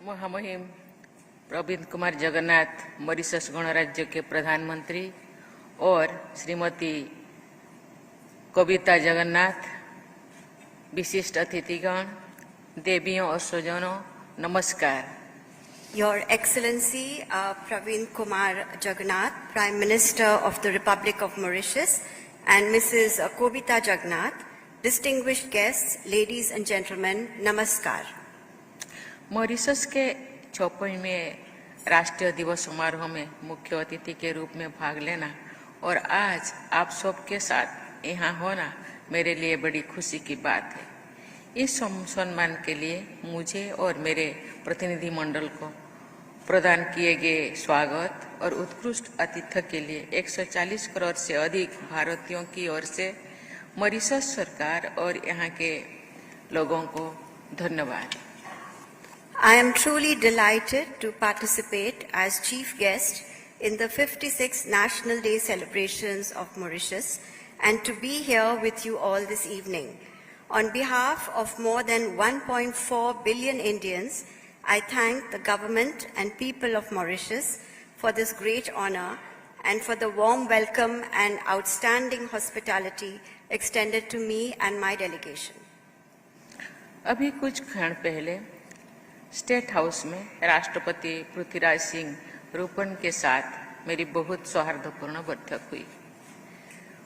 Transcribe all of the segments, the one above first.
महामहिम प्रविंद कुमार जगन्नाथ मॉरिशस गणराज्य के प्रधानमंत्री और श्रीमती कविता जगन्नाथ, विशिष्ट अतिथिगण, देवियों और स्वजनों, नमस्कार। Your Excellency Pravind Kumar Jagannath, Prime Minister of the Republic of Mauritius, and Mrs. Kobita Jagannath, distinguished guests, ladies and gentlemen, namaskar. Mauritius के 56वें राष्ट्रीय दिवस समारोह में मुख्य अतिथि के रूप में भाग लेना और आज आप सबके साथ यहाँ होना मेरे लिए बड़ी खुशी की बात है। इस सम्मान के लिए मुझे और मेरे प्रतिनिधि मंडल को प्रदान किए गए स्वागत और उत्कृष्ट आतिथ्य के लिए 140 करोड़ से अधिक भारतीयों की ओर से मॉरिशस सरकार और यहाँ के लोगों को धन्यवाद। I am truly delighted to participate as chief guest in the 56th National Day celebrations of Mauritius and to be here with you all this evening. On behalf of more than 1.4 billion Indians, I thank the government and people of Mauritius for this great honor and for the warm welcome and outstanding hospitality extended to me and my delegation. अभी कुछ क्षण पहले state house में राष्ट्रपति पृथ्वीराज सिंह रूपन के साथ मेरी बहुत सौहार्दपूर्ण बैठक हुई।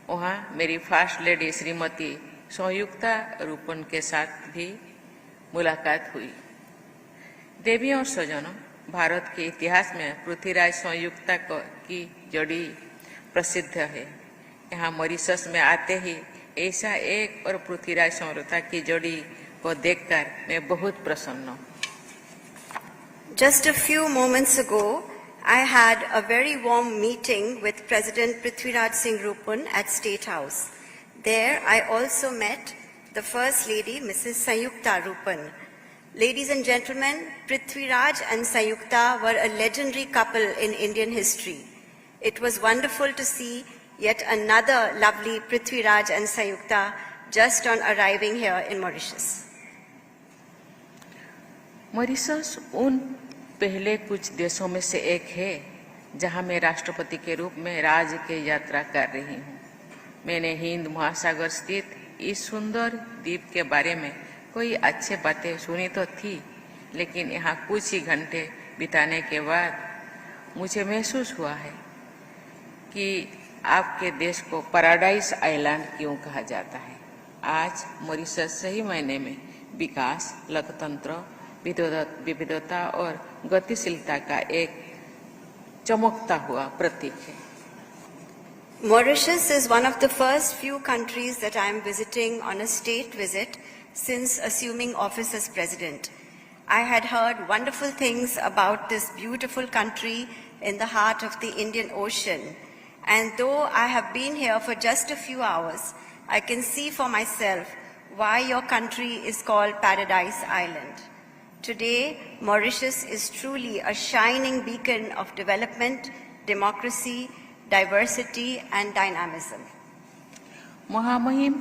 वहाँ मेरी फर्स्ट लेडी श्रीमती संयुक्ता रूपन के साथ भी मुलाकात हुई। देवियों और स्वजनों, भारत के इतिहास में पृथ्वीराज संयुक्ता की जोड़ी प्रसिद्ध है। यहाँ मॉरिशस में आते ही ऐसा एक और पृथ्वीराज संयुक्ता की जोड़ी को देखकर मैं बहुत प्रसन्न हूँ। Just a few moments ago, I had a very warm meeting with President Prithviraj Singh Rupun at State House. There, I also met the First Lady, Mrs. Sanyukta Rupun. Ladies and gentlemen, Prithviraj and Sanyukta were a legendary couple in Indian history. It was wonderful to see yet another lovely Prithviraj and Sanyukta just on arriving here in Mauritius. Mauritius उन पहले कुछ देशों में से एक है जहां मैं राष्ट्रपति के रूप में राज्य की यात्रा कर रही हूं। मैंने हिंद महासागर स्थित इस सुंदर द्वीप के बारे में कोई अच्छी बातें सुनी तो थी, लेकिन यहाँ कुछ ही घंटे बिताने के बाद मुझे महसूस हुआ है कि आपके देश को पैराडाइज आइलैंड क्यों कहा जाता है। आज मॉरिशस सही मायने में विकास, लोकतंत्र, विविधता और गतिशीलता का एक चमकता हुआ प्रतीक है। Mauritius is one of the first few countries that I am visiting on a state visit since assuming office as president. I had heard wonderful things about this beautiful country in the heart of the Indian Ocean, and though I have been here for just a few hours, I can see for myself why your country is called Paradise Island. Today, Mauritius is truly a shining beacon of development, democracy, diversity and dynamism. महामहिम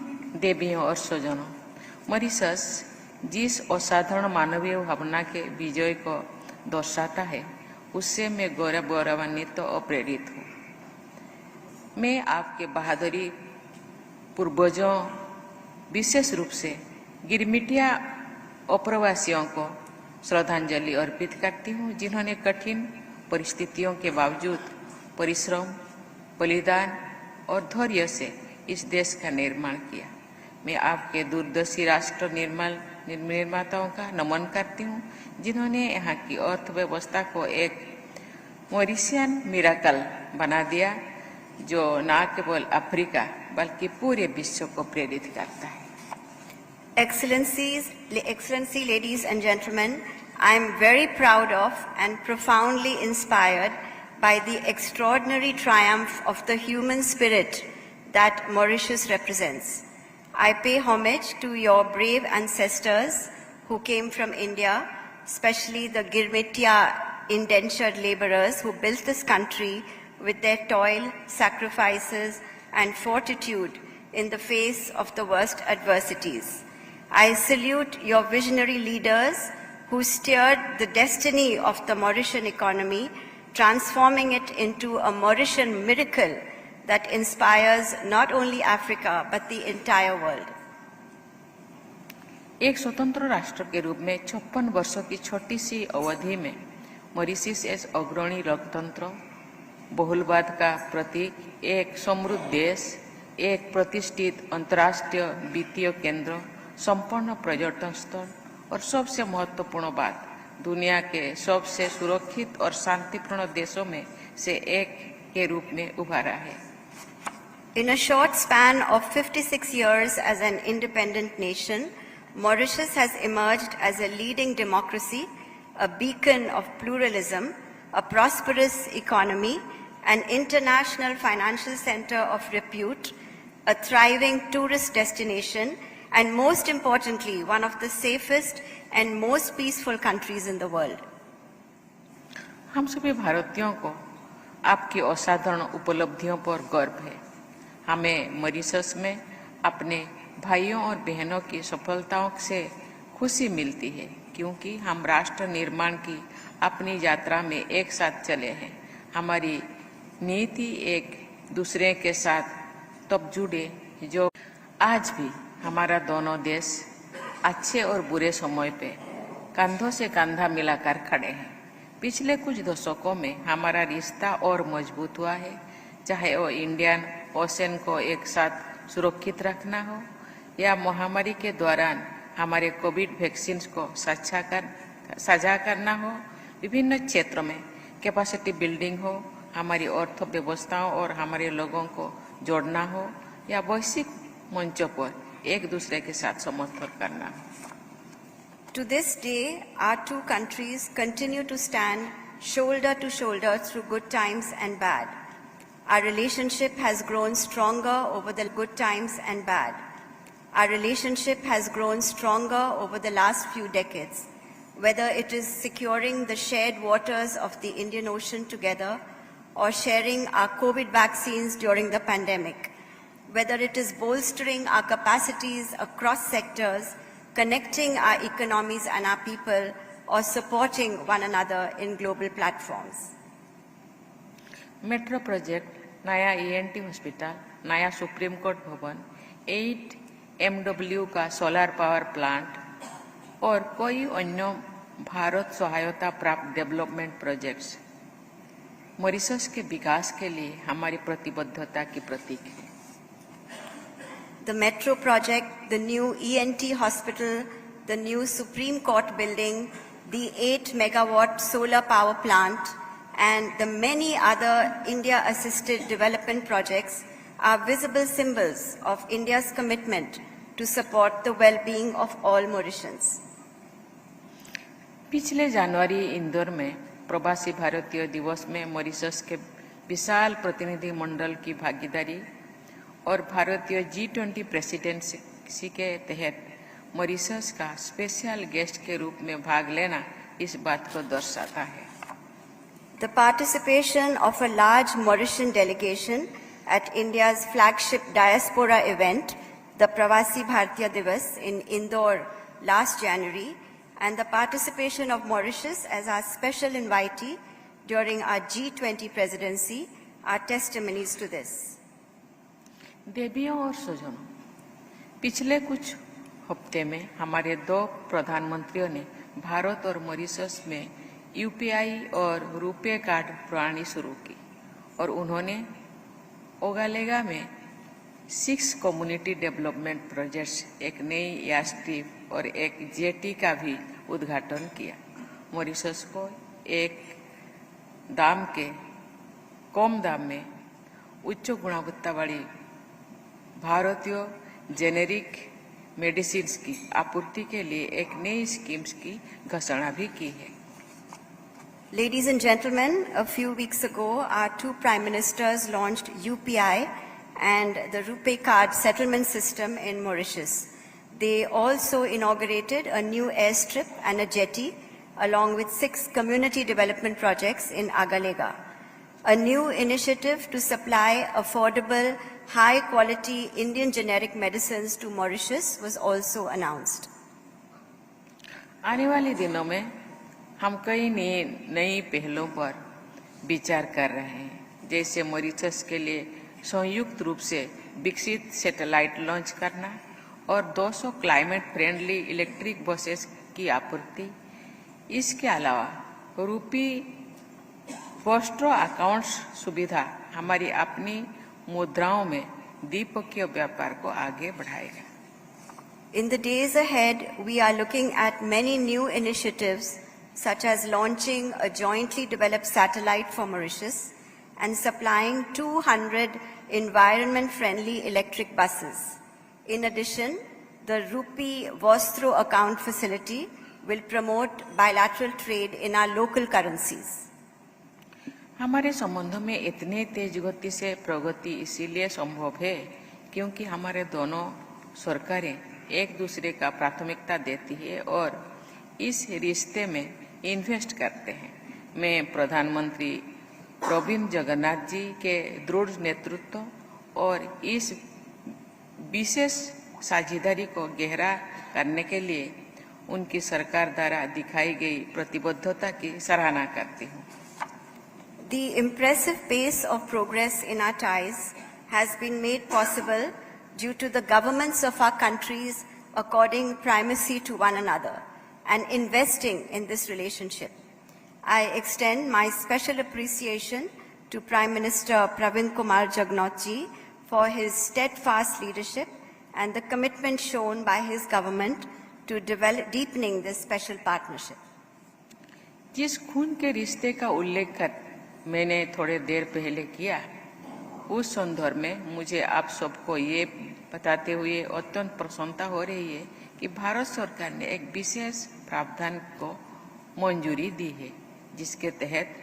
देवियों और स्वजनों, Mauritius जिस असाधारण मानवीय भावना के विजय को दर्शाता है, उससे मैं गौरवान्वित और प्रेरित हूँ। मैं आपके बहादुरी पूर्वजों, विशेष रूप से गिरमिटिया अप्रवासियों को श्रद्धांजलि अर्पित करती हूँ, जिन्होंने कठिन परिस्थितियों के बावजूद परिश्रम, बलिदान और धैर्य से इस देश का निर्माण किया। मैं आपके दूरदर्शी राष्ट्र निर्माताओं का नमन करती हूँ, जिन्होंने यहाँ की अर्थव्यवस्था को एक मॉरिशियन मिराकल बना दिया, जो न केवल अफ्रीका बल्कि पूरे विश्व को प्रेरित करता है। Excellency, ladies and gentlemen, I am very proud of and profoundly inspired by the extraordinary triumph of the human spirit that Mauritius represents. I pay homage to your brave ancestors who came from India, especially the Girmitia indentured laborers who built this country with their toil, sacrifices, and fortitude in the face of the worst adversities. I salute your visionary leaders who steered the destiny of the Mauritian economy, transforming it into a Mauritian miracle that inspires not only Africa but the entire world. एक स्वतंत्र राष्ट्र के रूप में 56 वर्षों की छोटी सी अवधि में मॉरिशस एक अग्रणी लोकतंत्र, बहुलवाद का प्रतीक, एक समृद्ध देश, एक प्रतिष्ठित अंतर्राष्ट्रीय वित्तीय केंद्र, संपूर्ण पर्यटन स्थल और सबसे महत्वपूर्ण बात, दुनिया के सबसे सुरक्षित और शांतिपूर्ण देशों में से एक के रूप में उभरा है. In a short span of 56 years as an independent nation, Mauritius has emerged as a leading democracy, a beacon of pluralism, a prosperous economy, an international financial center of repute, a thriving tourist destination, and most importantly, one of the safest and most peaceful countries in the world. हम सभी भारतीयों को आपकी असाधारण उपलब्धियों पर गर्व है. हमें मॉरिशस में अपने भाइयों और बहनों की सफलताओं से खुशी मिलती है, क्योंकि हम राष्ट्र निर्माण की अपनी यात्रा में एक साथ चले हैं. हमारी नीति एक दूसरे के साथ तब जुड़े जो आज भी हमारा दोनों देश अच्छे और बुरे समय पे कंधों से कंधा मिलाकर खड़े हैं. पिछले कुछ दशकों में हमारा रिश्ता और मजबूत हुआ है, चाहे वो इंडियन ओशन को एक साथ सुरक्षित रखना हो या महामारी के दौरान हमारे कोविड वैक्सीन को साझा करना हो, विभिन्न क्षेत्रों में कैपेसिटी बिल्डिंग हो, हमारी अर्थव्यवस्थाओं और हमारे लोगों को जोड़ना हो या वैश्विक मंचों पर एक दूसरे के साथ समर्थन करना हो. To this day, our two countries continue to stand shoulder to shoulder through good times and bad. Our relationship has grown stronger over the good times and bad. Our relationship has grown stronger over the last few decades, whether it is securing the shared waters of the Indian Ocean together or sharing our COVID vaccines during the pandemic, whether it is bolstering our capacities across sectors, connecting our economies and our people, or supporting one another in global platforms. Metro project, नया ENT hospital, नया supreme court भवन, 8 MW का solar power plant और कोई अन्य भारत सहायता प्राप्त development projects Mauritius के विकास के लिए हमारी प्रतिबद्धता की प्रतीक है. The metro project, the new ENT hospital, the new Supreme Court building, the 8 megawatt solar power plant, and the many other India-assisted development projects are visible symbols of India's commitment to support the well-being of all Mauritians. पिछले जनवरी इंदौर में प्रवासी भारतीय दिवस में Mauritius के विशाल प्रतिनिधि मंडल की भागीदारी और भारतीय G20 प्रेसिडेंसी के तहत मॉरिशस का स्पेशल गेस्ट के रूप में भाग लेना इस बात को दर्शाता है. The participation of a large Mauritian delegation at India's flagship diaspora event, the Pravasi Bharatiya Divas in Indore last January, and the participation of Mauritius as our special invitee during our G20 presidency are testimonies to this. देवियों और स्वजनों, पिछले कुछ हफ्ते में हमारे 2 प्रधानमंत्रियों ने भारत और मॉरिशस में UPI और रुपे कार्ड प्रणाली शुरू की और उन्होंने ओगालेगा में 6 कम्युनिटी डेवलपमेंट प्रोजेक्ट्स, एक नई एयरस्ट्रिप और एक जेटी का भी उद्घाटन किया. मॉरिशस को एक कम दाम में उच्च गुणवत्ता वाली भारतीय जेनेरिक मेडिसिन की आपूर्ति के लिए एक नई स्कीम्स की घोषणा भी की है. Ladies and gentlemen, a few weeks ago, our 2 prime ministers launched UPI and the Rupee card settlement system in Mauritius. They also inaugurated a new airstrip and a jetty, along with 6 community development projects in Agalega. A new initiative to supply affordable, high-quality Indian generic medicines to Mauritius was also announced. आने वाले दिनों में हम कई नई पहलों पर विचार कर रहे हैं, जैसे मॉरिशस के लिए संयुक्त रूप से विकसित सैटेलाइट लॉन्च करना और 200 क्लाइमेट फ्रेंडली इलेक्ट्रिक बसेस की आपूर्ति। इसके अलावा रूपी पोस्टल अकाउंट्स सुविधा हमारी अपनी मुद्राओं में द्विपक्षीय व्यापार को आगे बढ़ाएगा। In the days ahead, we are looking at many new initiatives, such as launching a jointly developed satellite for Mauritius and supplying 200 environment-friendly electric buses. In addition, the Rupee Vostro account facility will promote bilateral trade in our local currencies. हमारे संबंधों में इतने तेज गति से प्रगति इसीलिए संभव है क्योंकि हमारे दोनों सरकारें एक दूसरे का प्राथमिकता देती है और इस रिश्ते में इन्वेस्ट करते हैं। मैं प्रधानमंत्री प्रविंद जगन्नाथ जी के दृढ़ नेतृत्व और इस विशेष साझेदारी को गहरा करने के लिए उनकी सरकार द्वारा दिखाई गई प्रतिबद्धता की सराहना करती हूँ। The impressive pace of progress in our ties has been made possible due to the governments of our countries according primacy to one another and investing in this relationship. I extend my special appreciation to Prime Minister Pravind Jugnauth ji for his steadfast leadership and the commitment shown by his government to deepening this special partnership. जिस खून के रिश्ते का उल्लेख मैंने थोड़े देर पहले किया, उस संदर्भ में मुझे आप सबको ये बताते हुए अत्यंत प्रसन्नता हो रही है कि भारत सरकार ने एक विशेष प्रावधान को मंजूरी दी है, जिसके तहत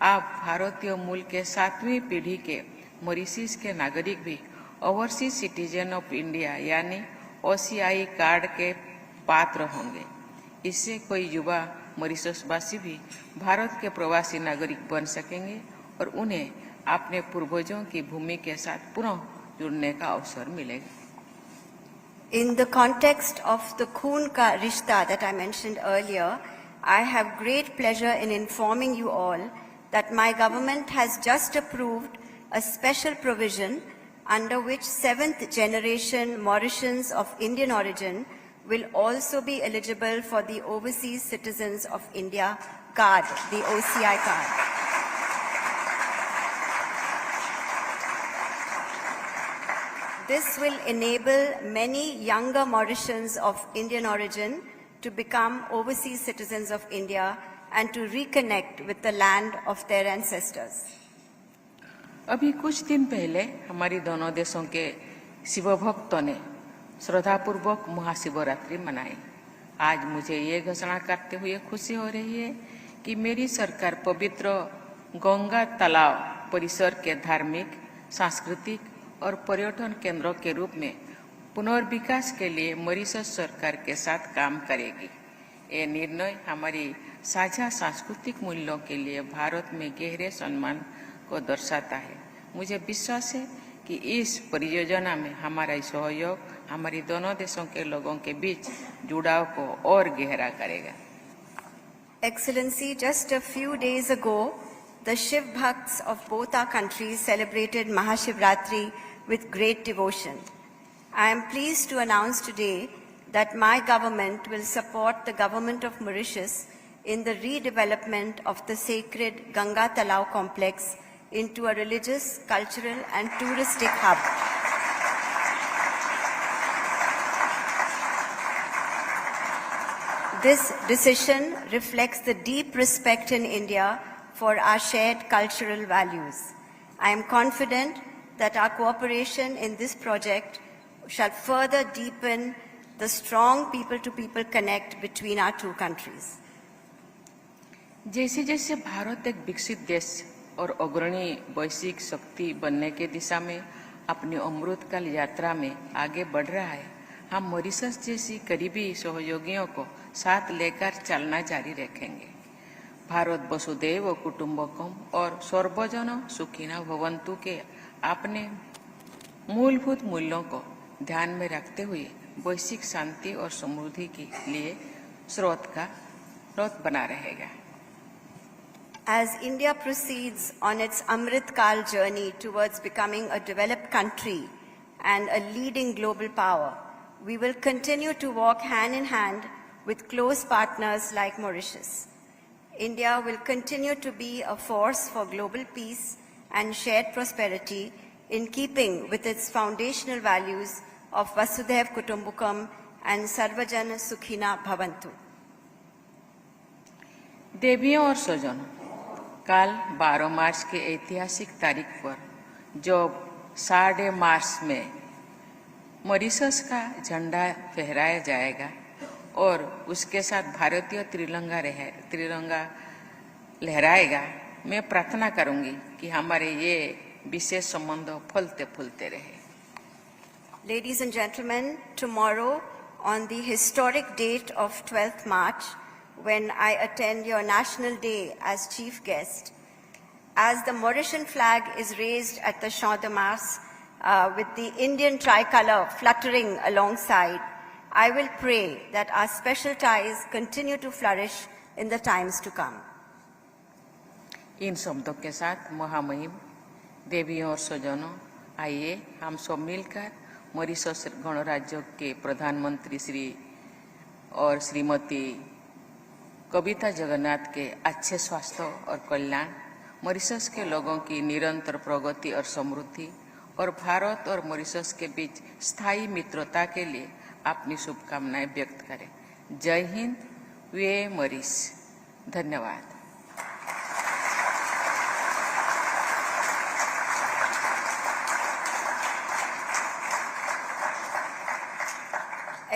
आप भारतीय मूल के 7वीं पीढ़ी के मॉरिशस के नागरिक भी ओवरसीज सिटीजन ऑफ इंडिया यानी OCI कार्ड के पात्र होंगे। इससे कोई युवा मॉरिशसवासी भी भारत के प्रवासी नागरिक बन सकेंगे और उन्हें अपने पूर्वजों की भूमि के साथ पुनः जुड़ने का अवसर मिलेगा। In the context of the Khoon Ka Rishta that I mentioned earlier, I have great pleasure in informing you all that my government has just approved a special provision under which 7th generation Mauritians of Indian origin will also be eligible for the Overseas Citizens of India card, the OCI card. This will enable many younger Mauritians of Indian origin to become overseas citizens of India and to reconnect with the land of their ancestors. अभी कुछ दिन पहले हमारी दोनों देशों के शिव भक्तों ने श्रद्धापूर्वक महाशिवरात्रि मनाई। आज मुझे ये घोषणा करते हुए खुशी हो रही है कि मेरी सरकार पवित्र गंगा तालाब परिसर के धार्मिक, सांस्कृतिक और पर्यटन केंद्रों के रूप में पुनर्विकास के लिए मॉरिशस सरकार के साथ काम करेगी। ये निर्णय हमारी साझा सांस्कृतिक मूल्यों के लिए भारत में गहरे सम्मान को दर्शाता है। मुझे विश्वास है कि इस परियोजना में हमारा सहयोग हमारी दोनों देशों के लोगों के बीच जुड़ाव को और गहरा करेगा। Excellency, just a few days ago, the Shiv Bhakts of both our countries celebrated Mahashivratri with great devotion. I am pleased to announce today that my government will support the government of Mauritius in the redevelopment of the sacred Ganga Talao complex into a religious, cultural and touristic hub. This decision reflects the deep respect in India for our shared cultural values. I am confident that our cooperation in this project shall further deepen the strong people-to-people connect between our two countries. जैसे जैसे भारत एक विकसित देश और अग्रणी वैश्विक शक्ति बनने के दिशा में अपनी अमृतकाल यात्रा में आगे बढ़ रहा है, हम मॉरिशस जैसी करीबी सहयोगियों को साथ लेकर चलना जारी रखेंगे। भारत वसुधैव कुटुंबकम और सर्वजन सुखिनो भवन्तु के अपने मूलभूत मूल्यों को ध्यान में रखते हुए वैश्विक शांति और समृद्धि के लिए स्रोत बना रहेगा। As India proceeds on its Amrit Kal journey towards becoming a developed country and a leading global power, we will continue to walk hand in hand with close partners like Mauritius. India will continue to be a force for global peace and shared prosperity in keeping with its foundational values of Vasudhaiv Kutumbakam and Sarvajan Sukhina Bhavantu. देवियों और स्वजनों, कल 12 मार्च के ऐतिहासिक तारीख पर जब 8:30 मार्च में Mauritius का झंडा फहराया जाएगा और उसके साथ भारतीय तिरंगा लहराएगा, मैं प्रार्थना करूंगी कि हमारे ये विशेष संबंध फलते फूलते रहे। Ladies and gentlemen, tomorrow on the historic date of 12th March, when I attend your National Day as chief guest, as the Mauritian flag is raised at the Champ de Mars with the Indian tricolor fluttering alongside, I will pray that our special ties continue to flourish in the times to come. इन शब्दों के साथ महामहिम देवियों और स्वजनों, आइए हम सब मिलकर मॉरिशस गणराज्य के प्रधानमंत्री श्री और श्रीमती कविता जगन्नाथ के अच्छे स्वास्थ्य और कल्याण, मॉरिशस के लोगों की निरंतर प्रगति और समृद्धि और भारत और मॉरिशस के बीच स्थायी मित्रता के लिए अपनी शुभकामनाएं व्यक्त करें। जय हिंद, वे मॉरिस। धन्यवाद।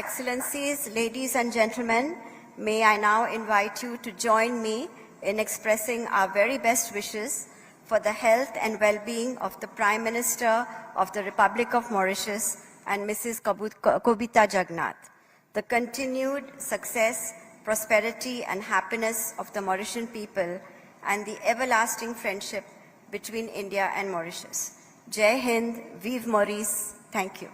Excellencies, ladies and gentlemen, may I now invite you to join me in expressing our very best wishes for the health and well-being of the Prime Minister of the Republic of Mauritius and Mrs. Kobita Jagannath, the continued success, prosperity and happiness of the Mauritian people, and the everlasting friendship between India and Mauritius. Jai Hind, Vive Maurice. Thank you.